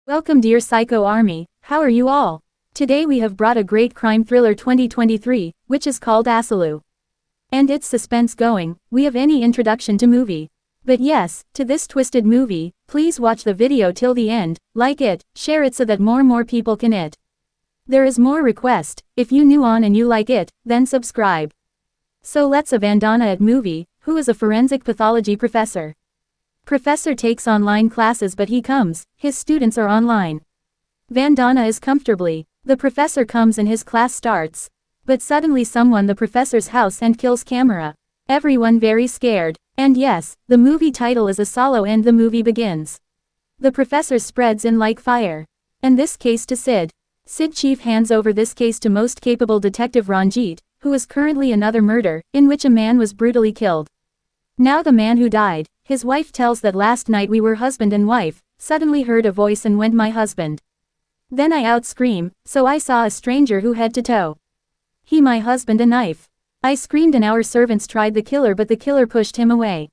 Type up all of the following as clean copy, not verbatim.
Welcome dear Psycho Army, how are you all? Today we have brought a great crime thriller 2023, which is called Asalu. And it's suspense going, we have any introduction to movie. But yes, to this twisted movie, please watch the video till the end, like it, share it so that more people can it. There is more request, if you new on and you like it, then subscribe. So let's a Vandana at movie, who is a forensic pathology professor. Professor takes online classes but his students are online. Vandana is comfortably, the professor comes and his class starts. But suddenly someone the professor's house and kills camera. Everyone very scared, and yes, the movie title is Asalu and the movie begins. The professor spreads in like fire. And this case to Sid. Sid chief hands over this case to most capable detective Ranjit, who is currently another murder, in which a man was brutally killed. Now the man who died, his wife tells that last night we were husband and wife, suddenly heard a voice and went my husband. Then I out scream, so I saw a stranger who head to toe. He my husband a knife. I screamed and our servants tried the killer but the killer pushed him away.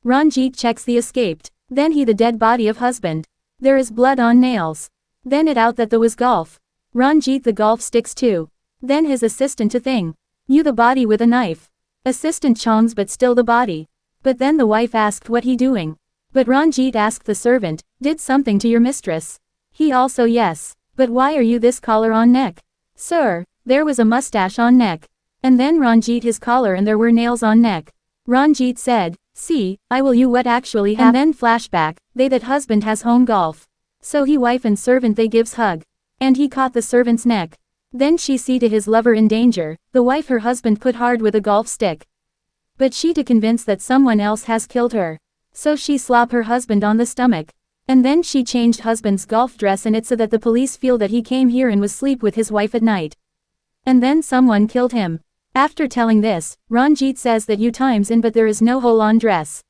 Ranjit checks the escaped, then he the dead body of husband. There is blood on nails. Then it out that the was golf. Ranjit the golf sticks too. Then his assistant to thing. You the body with a knife. Assistant chongs but still the body. But then the wife asked what he doing. But Ranjit asked the servant, did something to your mistress? He also yes. But why are you this collar on neck? Sir, there was a mustache on neck. And then Ranjit his collar and there were nails on neck. Ranjit said, see, I will you what actually happened. And then flashback, they that husband has home golf. So he wife and servant they gives hug. And he caught the servant's neck. Then she see to his lover in danger, the wife her husband put hard with a golf stick. But she to convince that someone else has killed her. So she slap her husband on the stomach. And then she changed husband's golf dress in it so that the police feel that he came here and was sleep with his wife at night. And then someone killed him. After telling this, Ranjit says that you times in but there is no hole on dress.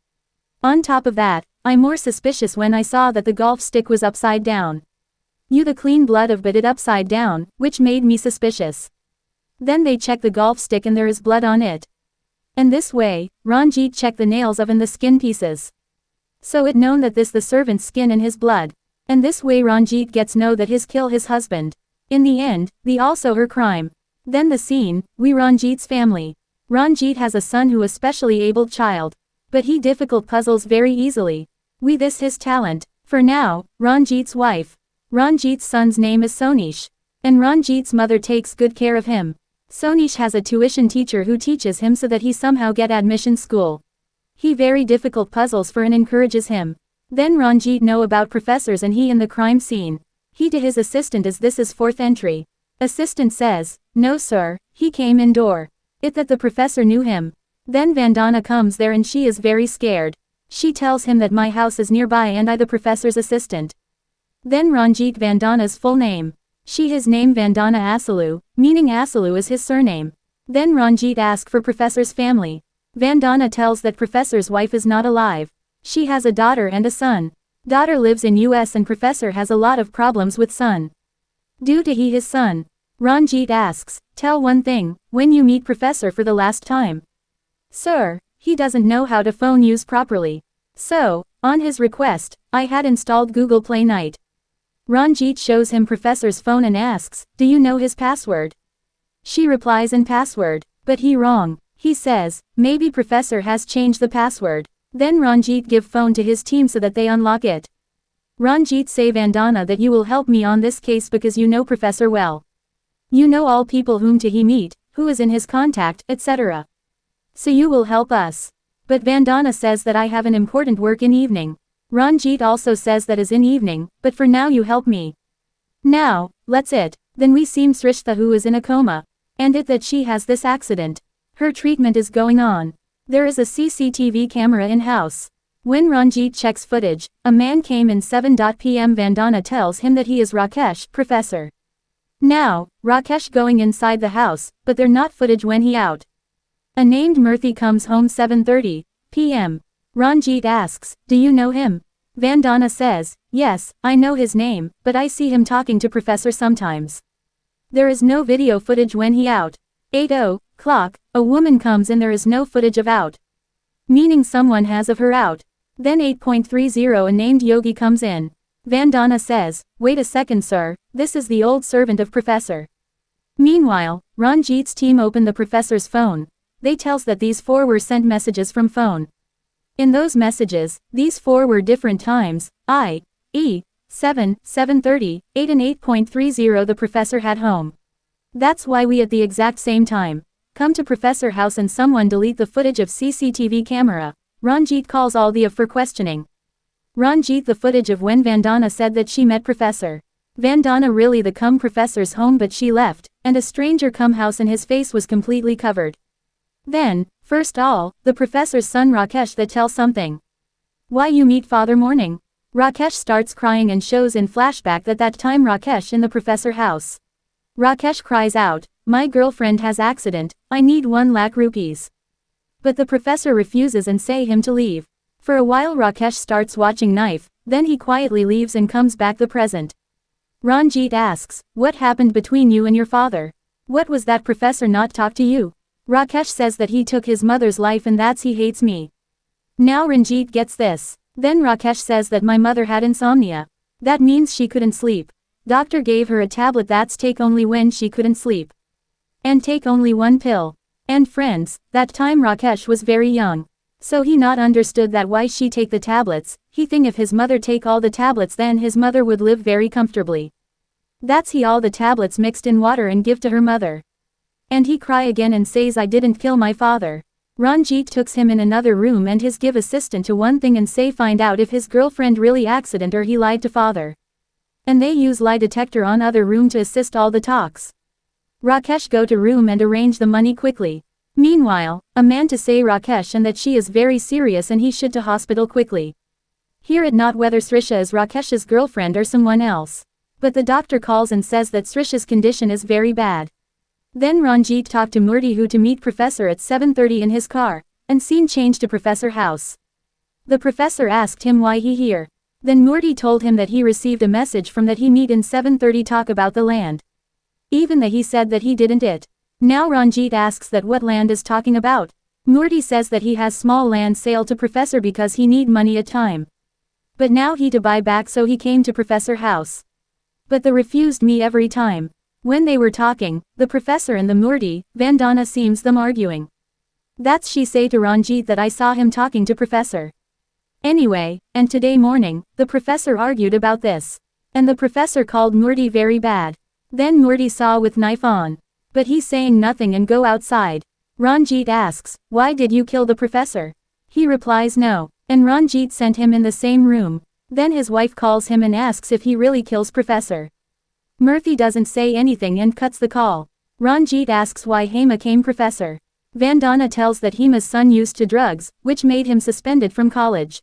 On top of that, I'm more suspicious when I saw that the golf stick was upside down. You the clean blood of but it upside down, which made me suspicious. Then they check the golf stick and there is blood on it. And this way, Ranjit checked the nails of and the skin pieces. So it known that this the servant's skin and his blood. And this way Ranjit gets know that his kill his husband. In the end, the also her crime. Then the scene, we Ranjit's family. Ranjit has a son who is specially abled child. But he difficult puzzles very easily. We this his talent. For now, Ranjit's wife. Ranjit's son's name is Sonish. And Ranjit's mother takes good care of him. Sonish has a tuition teacher who teaches him so that he somehow get admission school. He very difficult puzzles for and encourages him. Then Ranjit know about professors and he in the crime scene. He to his assistant as this is fourth entry. Assistant says, no sir, he came indoor. It that the professor knew him. Then Vandana comes there and she is very scared. She tells him that my house is nearby and I the professor's assistant. Then Ranjit Vandana's full name. She his name Vandana Asalu, meaning Asalu is his surname. Then Ranjit ask for professor's family. Vandana tells that professor's wife is not alive. She has a daughter and a son. Daughter lives in US and professor has a lot of problems with son. Due to he his son. Ranjit asks, tell one thing, when you meet professor for the last time. Sir, he doesn't know how to phone use properly. So, on his request, I had installed Google Play Night. Ranjit shows him professor's phone and asks, do you know his password? She replies in password, but he wrong. He says, maybe professor has changed the password. Then Ranjit give phone to his team so that they unlock it. Ranjit say Vandana that you will help me on this case because you know professor well. You know all people whom to he meet, who is in his contact, etc. So you will help us. But Vandana says that I have an important work in evening. Ranjit also says that is in evening, but for now you help me. Now, let's it. Then we see Srishtha who is in a coma. And it that she has this accident. Her treatment is going on. There is a CCTV camera in house. When Ranjit checks footage, a man came in 7 p.m. Vandana tells him that he is Rakesh, professor. Now, Rakesh going inside the house, but they're not footage when he out. A named Murthy comes home 7:30 p.m. Ranjit asks, do you know him? Vandana says, yes, I know his name, but I see him talking to professor sometimes. There is no video footage when he out. 8:00, a woman comes in there is no footage of out. Meaning someone has of her out. Then 8.30 a named yogi comes in. Vandana says, "Wait a second sir, this is the old servant of Professor." Meanwhile, Ranjit's team open the professor's phone. They tells that these 4 were sent messages from phone. In those messages, these 4 were different times, i.e., 7, 7:30, 8 and 8:30 the professor had home. That's why we at the exact same time come to professor house and someone delete the footage of CCTV camera. Ranjit calls all the of for questioning. Ranjit the footage of when Vandana said that she met professor. Vandana really the come professor's home but she left, and a stranger come house and his face was completely covered. Then, first all, the professor's son Rakesh that tells something. Why you meet father morning? Rakesh starts crying and shows in flashback that time Rakesh in the professor house. Rakesh cries out, "My girlfriend has accident, I need 1 lakh rupees." But the professor refuses and say him to leave. For a while Rakesh starts watching knife, then he quietly leaves and comes back the present. Ranjit asks, "What happened between you and your father? What was that professor not talk to you?" Rakesh says that he took his mother's life and that's he hates me. Now Ranjit gets this. Then Rakesh says that my mother had insomnia. That means she couldn't sleep. Doctor gave her a tablet that's take only when she couldn't sleep. And take only 1 pill. And friends, that time Rakesh was very young. So he not understood that why she take the tablets, he think if his mother take all the tablets then his mother would live very comfortably. That's he all the tablets mixed in water and give to her mother. And he cry again and says I didn't kill my father. Ranjit tooks him in another room and his give assistant to one thing and say find out if his girlfriend really accident or he lied to father. And they use lie detector on other room to assist all the talks. Rakesh go to room and arrange the money quickly. Meanwhile, a man to say Rakesh and that she is very serious and he should to hospital quickly. Hear it not whether Srisha is Rakesh's girlfriend or someone else. But the doctor calls and says that Srisha's condition is very bad. Then Ranjit talked to Murthy who to meet professor at 7:30 in his car, and scene changed to professor house. The professor asked him why he here. Then Murthy told him that he received a message from that he meet in 7:30 talk about the land. Even that he said that he didn't it. Now Ranjit asks that what land is talking about. Murthy says that he has small land sale to professor because he need money at time. But now he to buy back so he came to professor house. But the refused me every time. When they were talking, the professor and the Murthy, Vandana seems them arguing. That's she say to Ranjit that I saw him talking to professor. Anyway, and today morning, the professor argued about this. And the professor called Murthy very bad. Then Murthy saw with knife on. But he saying nothing and go outside. Ranjit asks, why did you kill the professor? He replies no. And Ranjit sent him in the same room. Then his wife calls him and asks if he really kills professor. Murthy doesn't say anything and cuts the call. Ranjit asks why Hema came professor. Vandana tells that Hema's son used to drugs, which made him suspended from college.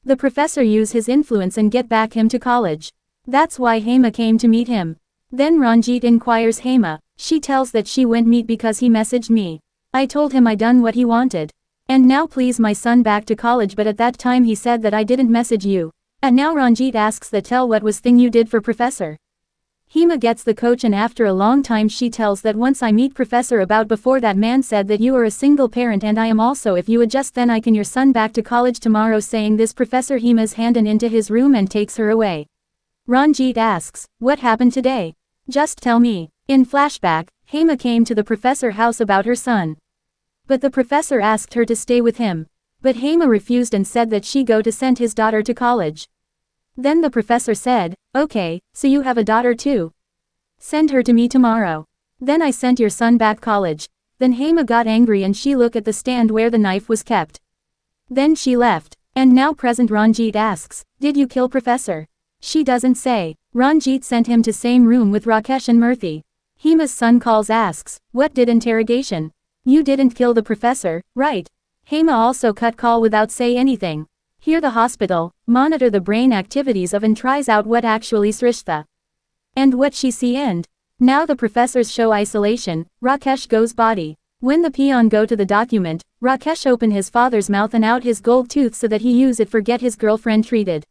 The professor used his influence and get back him to college. That's why Hema came to meet him. Then Ranjit inquires Hema. She tells that she went meet because he messaged me. I told him I done what he wanted. And now please my son back to college but at that time he said that I didn't message you. And now Ranjit asks that tell what was thing you did for professor. Hema gets the coach and after a long time she tells that once I meet professor about before that man said that you are a single parent and I am also if you adjust then I can your son back to college tomorrow saying this professor Hema's handed into his room and takes her away. Ranjit asks, what happened today? Just tell me. In flashback, Hema came to the professor house about her son. But the professor asked her to stay with him. But Hema refused and said that she go to send his daughter to college. Then the professor said, okay, so you have a daughter too. Send her to me tomorrow. Then I sent your son back college. Then Hema got angry and she looked at the stand where the knife was kept. Then she left. And now present Ranjit asks, did you kill professor? She doesn't say. Ranjit sent him to same room with Rakesh and Murthy. Hema's son calls asks, what did interrogation? You didn't kill the professor, right? Hema also cut call without say anything. Here the hospital, monitor the brain activities of and tries out what actually Srishta. And what she see and. Now the professors show isolation, Rakesh goes body. When the peon go to the document, Rakesh open his father's mouth and out his gold tooth so that he use it for get his girlfriend treated.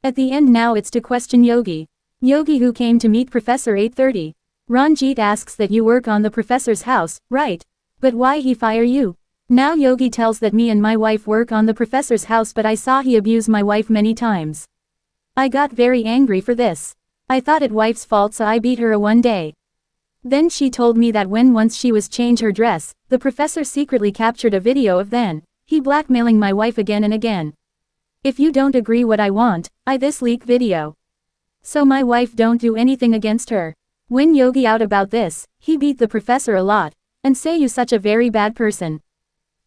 At the end now it's to question Yogi. Yogi who came to meet Professor 8:30. Ranjit asks that you work on the professor's house, right? But why he fire you? Now Yogi tells that me and my wife work on the professor's house but I saw he abuse my wife many times. I got very angry for this. I thought it wife's fault, so I beat her one day. Then she told me that when once she was change her dress, the professor secretly captured a video of then, he blackmailing my wife again and again. If you don't agree what I want, I this leak video. So my wife don't do anything against her. When Yogi out about this, he beat the professor a lot, and say you such a very bad person.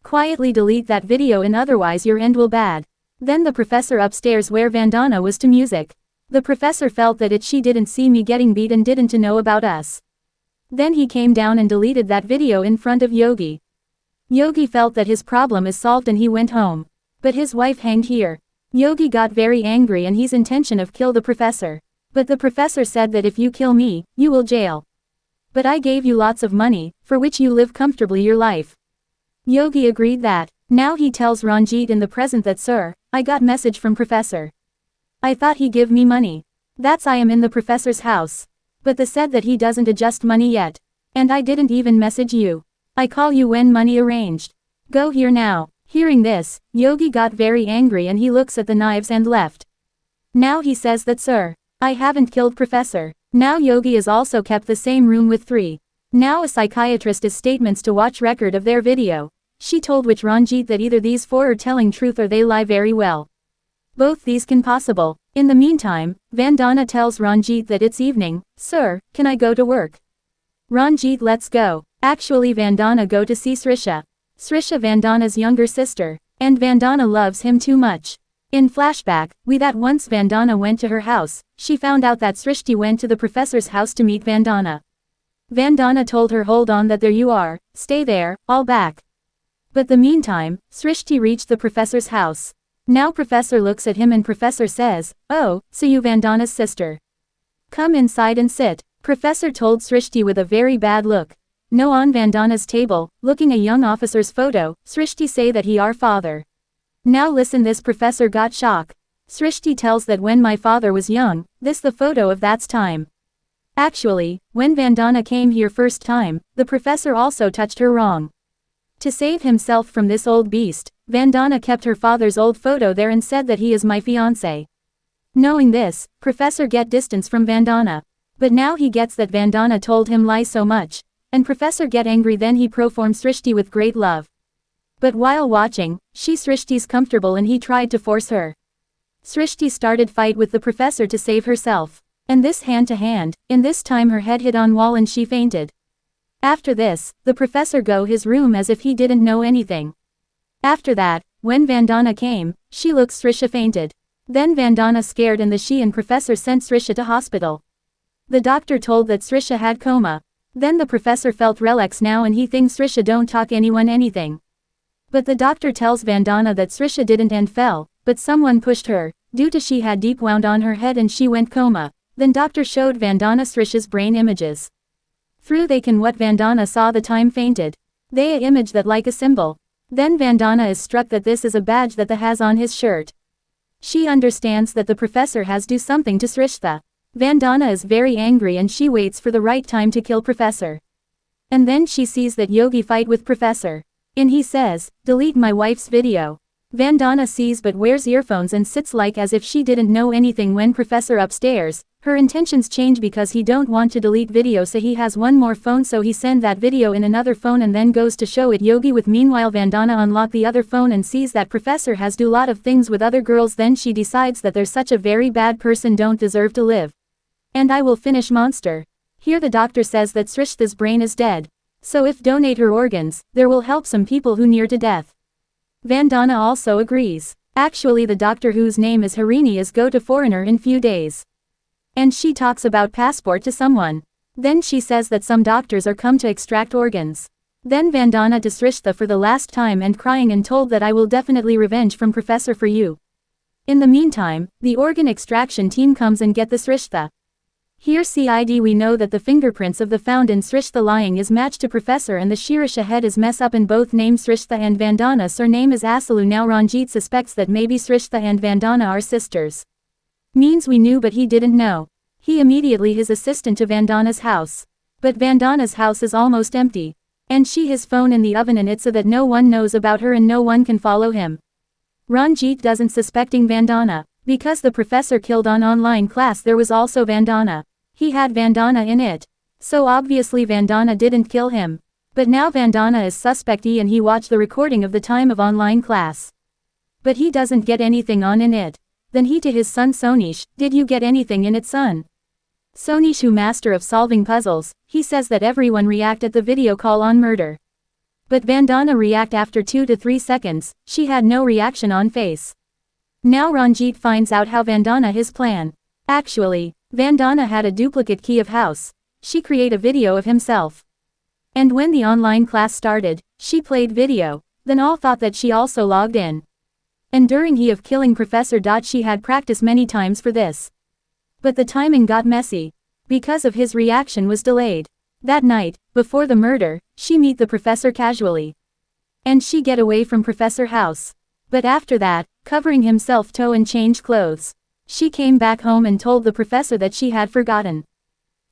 Quietly delete that video and otherwise your end will bad. Then the professor upstairs where Vandana was to music. The professor felt that she didn't see me getting beat and didn't to know about us. Then he came down and deleted that video in front of Yogi. Yogi felt that his problem is solved and he went home. But his wife hanged here. Yogi got very angry and his intention of kill the professor. But the professor said that if you kill me, you will jail. But I gave you lots of money, for which you live comfortably your life. Yogi agreed that. Now he tells Ranjit in the present that sir, I got message from professor. I thought he give me money. That's I am in the professor's house. But the said that he doesn't adjust money yet. And I didn't even message you. I call you when money arranged. Go here now. Hearing this, Yogi got very angry and he looks at the knives and left. Now he says that sir, I haven't killed professor. Now Yogi is also kept the same room with 3. Now a psychiatrist is statements to watch record of their video. She told which Ranjit that either these 4 are telling truth or they lie very well. Both these can possible. In the meantime, Vandana tells Ranjit that it's evening. Sir, can I go to work? Ranjit let's go. Actually Vandana go to see Srisha. Srisha Vandana's younger sister. And Vandana loves him too much. In flashback, we that once Vandana went to her house, she found out that Srishti went to the professor's house to meet Vandana. Vandana told her hold on that there you are, stay there, all back. But the meantime, Srishti reached the professor's house. Now professor looks at him and professor says, oh, so you Vandana's sister. Come inside and sit. Professor told Srishti with a very bad look. No on Vandana's table, looking a young officer's photo, Srishti say that he our father. Now listen this professor got shock. Srishti tells that when my father was young, this the photo of that's time. Actually, when Vandana came here first time, the professor also touched her wrong. To save himself from this old beast, Vandana kept her father's old photo there and said that he is my fiancé. Knowing this, professor get distance from Vandana. But now he gets that Vandana told him lie so much. And professor get angry then he performed Srishti with great love. But while watching, she Srishti's comfortable and he tried to force her. Srishti started fight with the professor to save herself. And this hand to hand, in this time her head hit on wall and she fainted. After this, the professor go his room as if he didn't know anything. After that, when Vandana came, she looks Srisha fainted. Then Vandana scared and the she and professor sent Srisha to hospital. The doctor told that Srisha had coma. Then the professor felt relax now and he thinks Srisha don't talk anyone anything. But the doctor tells Vandana that Srisha didn't and fell, but someone pushed her, due to she had deep wound on her head and she went coma. Then doctor showed Vandana Srisha's brain images. Through they can what Vandana saw the time fainted. They a image that like a symbol. Then Vandana is struck that this is a badge that the has on his shirt. She understands that the professor has do something to Srishta. Vandana is very angry and she waits for the right time to kill professor. And then she sees that Yogi fight with professor. And he says, delete my wife's video. Vandana sees but wears earphones and sits like as if she didn't know anything when professor upstairs. Her intentions change because he don't want to delete video so he has one more phone so he send that video in another phone and then goes to show it Yogi with meanwhile Vandana unlock the other phone and sees that professor has do lot of things with other girls then she decides that there's such a very bad person don't deserve to live. And I will finish monster. Here the doctor says that Srishta's brain is dead. So if donate her organs, there will help some people who near to death. Vandana also agrees. Actually the doctor whose name is Harini is go to foreigner in few days. And she talks about passport to someone. Then she says that some doctors are come to extract organs. Then Vandana to Srishta for the last time and crying and told that I will definitely revenge from professor for you. In the meantime, the organ extraction team comes and get the Srishta. Here CID we know that the fingerprints of the found in Srishta lying is matched to professor and the Shirisha head is mess up in both names Srishta and Vandana surname is Asalu now Ranjit suspects that maybe Srishta and Vandana are sisters. Means we knew but he didn't know. He immediately his assistant to Vandana's house. But Vandana's house is almost empty. And she his phone in the oven and it's so that no one knows about her and no one can follow him. Ranjit doesn't suspecting Vandana. Because the professor killed on online class, there was also Vandana. He had Vandana in it. So obviously Vandana didn't kill him. But now Vandana is suspect and he watched the recording of the time of online class. But he doesn't get anything on in it. Then he to his son Sonish, did you get anything in it, son? Sonish, who master of solving puzzles, he says that everyone react at the video call on murder. But Vandana react after 2 to 3 seconds, she had no reaction on face. Now Ranjit finds out how Vandana his plan. Actually, Vandana had a duplicate key of house. She create a video of himself. And when the online class started, she played video, then all thought that she also logged in. And during he of killing Professor. She had practiced many times for this. But the timing got messy. Because of his reaction was delayed. That night, before the murder, she meet the professor casually. And she get away from Professor house. But after that, covering himself toe and change clothes. She came back home and told the professor that she had forgotten.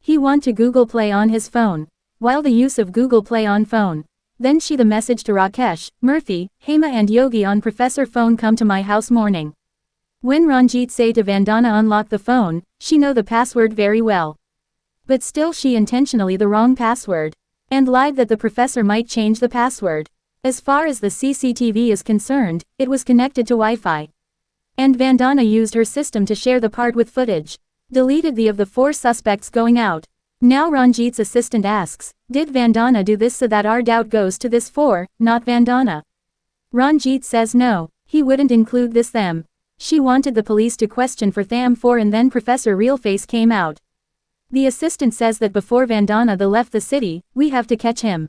He want to Google Play on his phone. While the use of Google Play on phone. Then she the message to Rakesh, Murthy, Hema and Yogi on professor phone come to my house morning. When Ranjit say to Vandana unlock the phone, she know the password very well. But still she intentionally the wrong password. And lied that the professor might change the password. As far as the CCTV is concerned, it was connected to Wi-Fi. And Vandana used her system to share the part with footage. Deleted the of the 4 suspects going out. Now Ranjit's assistant asks, did Vandana do this so that our doubt goes to this 4, not Vandana? Ranjit says no, he wouldn't include this them. She wanted the police to question for them 4 and then Professor Real Face came out. The assistant says that before Vandana left the city, we have to catch him.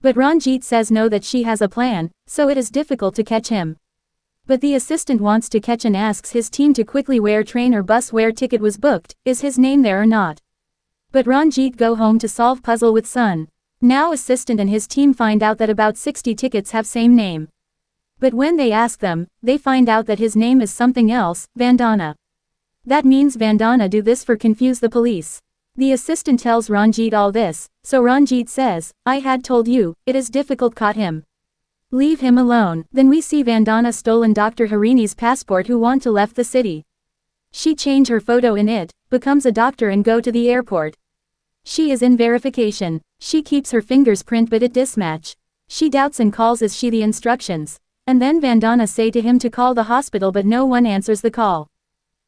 But Ranjit says no, that she has a plan, so it is difficult to catch him. But the assistant wants to catch and asks his team to quickly where train or bus where ticket was booked, is his name there or not? But Ranjit go home to solve puzzle with son. Now assistant and his team find out that about 60 tickets have same name. But when they ask them, they find out that his name is something else, Vandana. That means Vandana do this for confuse the police. The assistant tells Ranjit all this, so Ranjit says, I had told you, it is difficult caught him. Leave him alone. Then we see Vandana stolen Dr. Harini's passport who want to left the city. She change her photo in it, becomes a doctor and go to the airport. She is in verification. She keeps her fingers print but it mismatch. She doubts and calls as she the instructions. And then Vandana say to him to call the hospital but no one answers the call.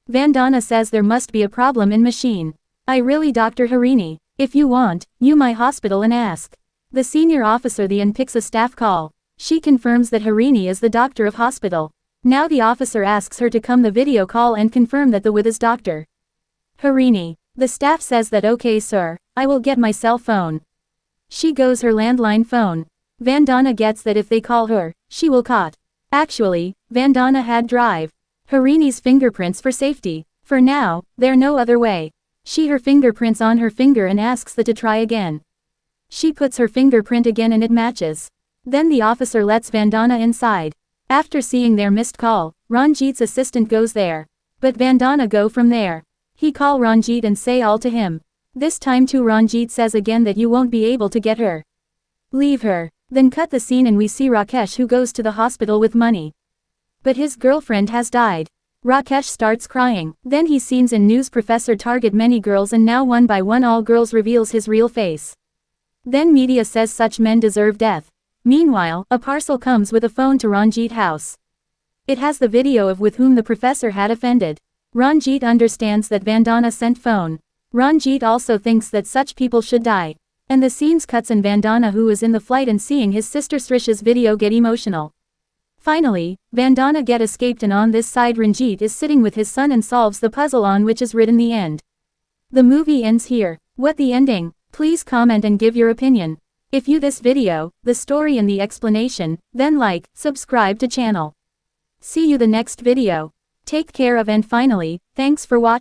Vandana says there must be a problem in machine. I really Dr. Harini. If you want, you my hospital and ask. The senior officer then picks a staff call. She confirms that Harini is the doctor of hospital. Now the officer asks her to come the video call and confirm that the with is doctor Harini. The staff says that okay sir, I will get my cell phone. She goes her landline phone. Vandana gets that if they call her, she will caught. Actually, Vandana had drive Harini's fingerprints for safety. For now, there no other way. She her fingerprints on her finger and asks that to try again. She puts her fingerprint again and it matches. Then the officer lets Vandana inside. After seeing their missed call, Ranjit's assistant goes there. But Vandana go from there. He call Ranjit and say all to him. This time too Ranjit says again that you won't be able to get her. Leave her. Then cut the scene and we see Rakesh who goes to the hospital with money. But his girlfriend has died. Rakesh starts crying. Then he sees in news professor target many girls and now one by one all girls reveals his real face. Then media says such men deserve death. Meanwhile, a parcel comes with a phone to Ranjit house. It has the video of with whom the professor had offended. Ranjit understands that Vandana sent phone. Ranjit also thinks that such people should die. And the scenes cuts in Vandana who is in the flight and seeing his sister Srisha's video get emotional. Finally, Vandana get escaped and on this side Ranjit is sitting with his son and solves the puzzle on which is written the end. The movie ends here. What the ending? Please comment and give your opinion. If you this video, the story and the explanation, then like, subscribe to channel. See you the next video. Take care of and finally, thanks for watching.